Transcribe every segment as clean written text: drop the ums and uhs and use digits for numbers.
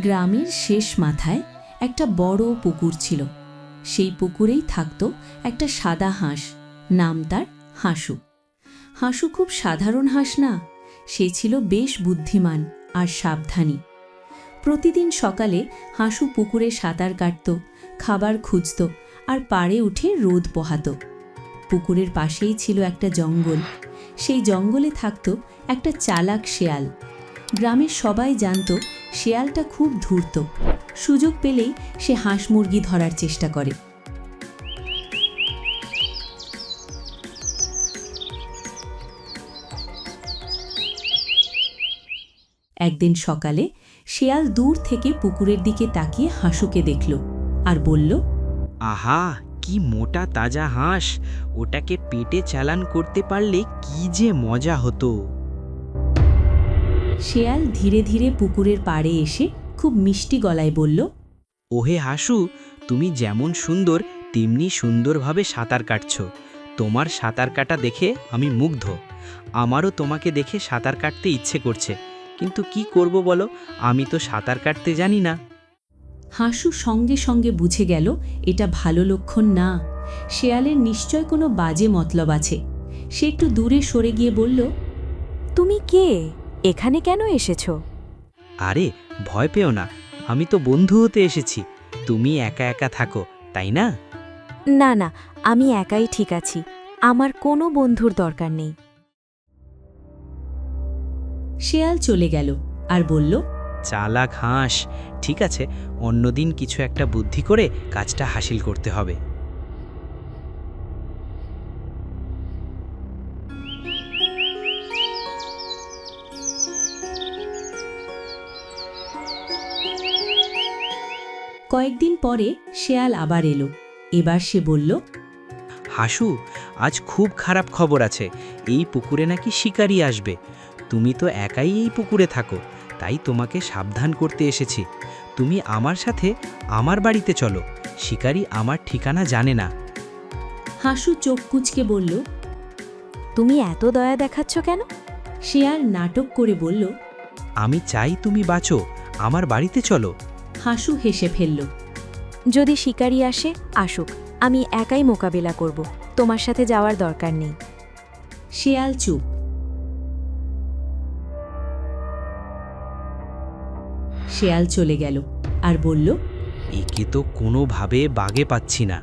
গ্রামের শেষ মাথায় একটা বড় পুকুর ছিল। সেই পুকুরেই থাকত একটা সাদা হাঁস, নাম তার হাঁসু। হাঁসু খুব সাধারণ হাঁস না, সে ছিল বেশ বুদ্ধিমান আর সাবধানী। প্রতিদিন সকালে হাঁসু পুকুরে সাঁতার কাটত, খাবার খুঁজত আর পাড়ে উঠে রোদ পোহাত। পুকুরের পাশেই ছিল একটা জঙ্গল। সেই জঙ্গলে থাকত একটা চালাক শেয়াল। গ্রামের সবাই জানত শেয়ালটা খুব ধূর্ত। সুযোগ পেলেই সে হাঁস মুরগি ধরার চেষ্টা করে। একদিন সকালে শেয়াল দূর থেকে পুকুরের দিকে তাকিয়ে হাঁসুকে দেখল আর বলল, আহা, কি মোটা তাজা হাঁস! ওটাকে পেটে চালান করতে পারলে কি যে মজা হতো। শেয়াল ধীরে ধীরে পুকুরের পাড়ে এসে খুব মিষ্টি গলায় বলল, ওহে হাসু, তুমি যেমন সুন্দর তেমনি সুন্দরভাবে সাঁতার কাটছ। তোমার সাঁতার কাটা দেখে আমি মুগ্ধ। আমারও তোমাকে দেখে সাঁতার কাটতে ইচ্ছে করছে, কিন্তু কি করব বলো, আমি তো সাঁতার কাটতে জানি না। হাঁসু সঙ্গে সঙ্গে বুঝে গেল এটা ভালো লক্ষণ না। শেয়ালের নিশ্চয় কোনো বাজে মতলব আছে। সে একটু দূরে সরে গিয়ে বলল, তুমি কে? এখানে কেন এসেছো? আরে ভয় পেও না, আমি তো বন্ধু হতে এসেছি। তুমি একা একা থাকো, তাই না? না না, আমি একাই ঠিক আছি। আমার কোনো বন্ধুর দরকার নেই। শেয়াল চলে গেল আর বলল, চালাক হাঁস, ঠিক আছে, অন্যদিন কিছু একটা বুদ্ধি করে কাজটা হাসিল করতে হবে। কয়েকদিন পরে শেয়াল আবার এলো। এবার সে বলল, হাসু, আজ খুব খারাপ খবর আছে। এই পুকুরে নাকি শিকারি আসবে। তুমি তো একাই এই পুকুরে থাকো, তাই তোমাকে সাবধান করতে এসেছি। তুমি আমার সাথে আমার বাড়িতে চলো। শিকারি আমার ঠিকানা জানে না। হাঁসু চোখ কুঁচকে বলল। তুমি এত দয়া দেখাচ্ছ কেন? শেয়াল নাটক করে বলল, আমি চাই তুমি বাঁচো, আমার বাড়িতে চলো। হাঁসু হেসে ফেলল। যদি শিকারি আসে, আসুক, আমি একাই মোকাবিলা করব। তোমার সাথে যাওয়ার দরকার নেই। শেয়াল চুপ। শেয়াল চলে গেল আর বলল, একে তো কোনোভাবে বাগে পাচ্ছি না।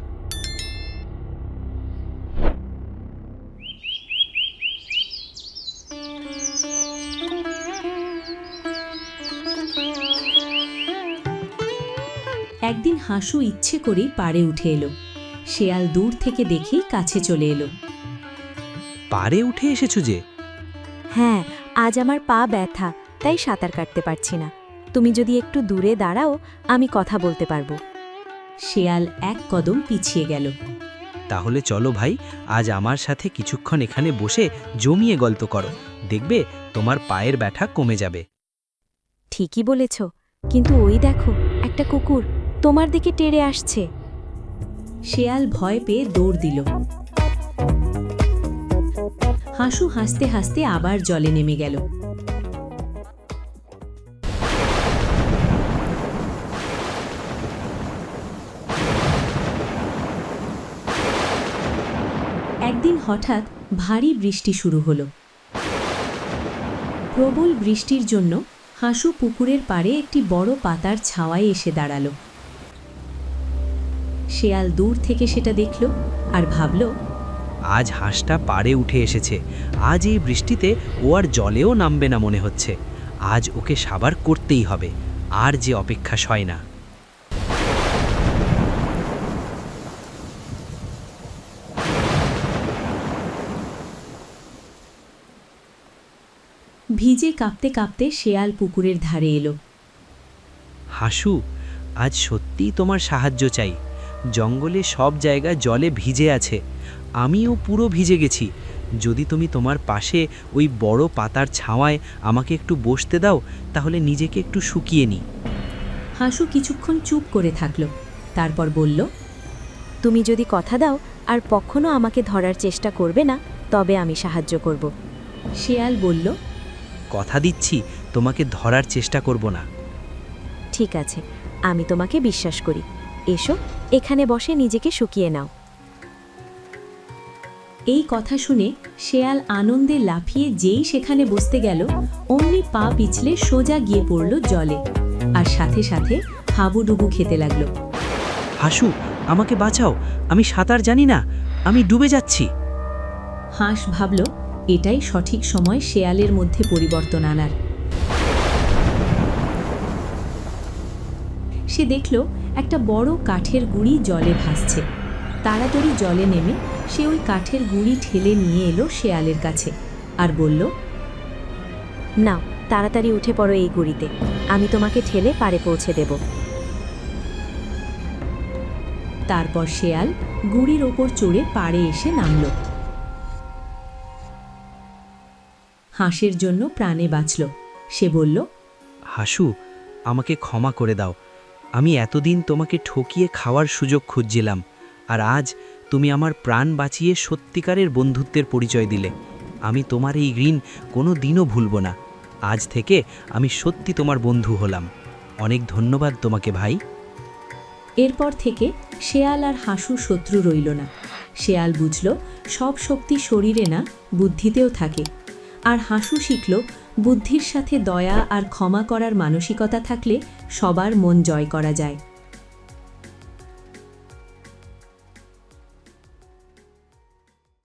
একদিন হাঁসু ইচ্ছে করেই পাড়ে উঠে এলো। শেয়াল দূর থেকে দেখেই কাছে চলে এলো। পাড়ে উঠে এসেছো যে? হ্যাঁ, আজ আমার পা ব্যথা, তাই সাঁতার কাটতে পারছি না। তুমি যদি একটু দূরে দাঁড়াও, আমি কথা বলতে পারবো। শেয়াল এক কদম পিছিয়ে গেল। তাহলে চলো ভাই, আজ আমার সাথে কিছুক্ষণ এখানে বসে জমিয়ে গল্প করো। দেখবে তোমার পায়ের ব্যথা কমে যাবে। ঠিকই বলেছ, কিন্তু ওই দেখো, একটা কুকুর তোমার দিকে টেরে আসছে। শেয়াল ভয় পেয়ে দৌড় দিল। হাঁসু হাসতে হাসতে আবার জলে নেমে গেল। একদিন হঠাৎ ভারী বৃষ্টি শুরু হলো। প্রবল বৃষ্টির জন্য হাঁসু পুকুরের পাড়ে একটি বড় পাতার ছাওয়ায় এসে দাঁড়ালো। শেয়াল দূর থেকে সেটা দেখল আর ভাবল, আজ হাঁসটা পাড়ে উঠে এসেছে। আজ এই বৃষ্টিতে ও আর জলেও নামবে না মনে হচ্ছে। আজ ওকে সাবার করতেই হবে, আর যে অপেক্ষা সয় না। ভিজে কাঁপতে কাঁপতে শেয়াল পুকুরের ধারে এলো। হাসু, আজ সত্যিই তোমার সাহায্য চাই। জঙ্গলে সব জায়গা জলে ভিজে আছে, আমিও পুরো ভিজে গেছি। যদি তুমি তোমার পাশে ওই বড় পাতার ছাওয়ায় আমাকে একটু বসতে দাও, তাহলে নিজেকে একটু শুকিয়ে নিই। হাঁসু কিছুক্ষণ চুপ করে থাকল, তারপর বলল, তুমি যদি কথা দাও আর কখনো আমাকে ধরার চেষ্টা করবে না, তবে আমি সাহায্য করব। শেয়াল বলল, কথা দিচ্ছি তোমাকে ধরার চেষ্টা করব না। ঠিক আছে, আমি তোমাকে বিশ্বাস করি। এসো, এখানে বসে নিজেকে শুকিয়ে নাও। এই কথা শুনে শেয়াল আনন্দে লাফিয়ে যেই সেখানে বসতে গেল, অমনি পা পিছলে সোজা গিয়ে পড়ল জলে, আর সাথে সাথে হাবুডুবু খেতে লাগলো। হাসু, আমাকে বাঁচাও, আমি সাঁতার জানি না, আমি ডুবে যাচ্ছি। হাঁস ভাবল এটাই সঠিক সময় শেয়ালের মধ্যে পরিবর্তন আনার। সে দেখল একটা বড় কাঠের গুঁড়ি জলে ভাসছে। তাড়াতাড়ি জলে নেমে সে ওই কাঠের গুঁড়ি ঠেলে নিয়ে এলো শেয়ালের কাছে আর বলল, নাও, তাড়াতাড়ি উঠে পড়ো এই গুঁড়িতে, আমি তোমাকে ঠেলে পাড়ে পৌঁছে দেব। তারপর শেয়াল গুঁড়ির ওপর চড়ে পাড়ে এসে নামল। হাঁসের জন্য প্রাণে বাঁচল। সে বলল, হাসু, আমাকে ক্ষমা করে দাও, আমি এতদিন তোমাকে ঠকিয়ে খাওয়ার সুযোগ খুঁজছিলাম, আর আজ তুমি আমার প্রাণ বাঁচিয়ে সত্যিকারের বন্ধুত্বের পরিচয় দিলে। আমি তোমার এই ঋণ কোনো দিনও ভুলব না। আজ থেকে আমি সত্যি তোমার বন্ধু হলাম। অনেক ধন্যবাদ তোমাকে ভাই। এরপর থেকে শেয়াল আর হাসু শত্রু রইল না। শেয়াল বুঝল সব শক্তি শরীরে না, বুদ্ধিতেও থাকে। আর হাসু শিখল বুদ্ধির সাথে দয়া আর ক্ষমা করার মানসিকতা থাকলে সবার মন জয় করা যায়।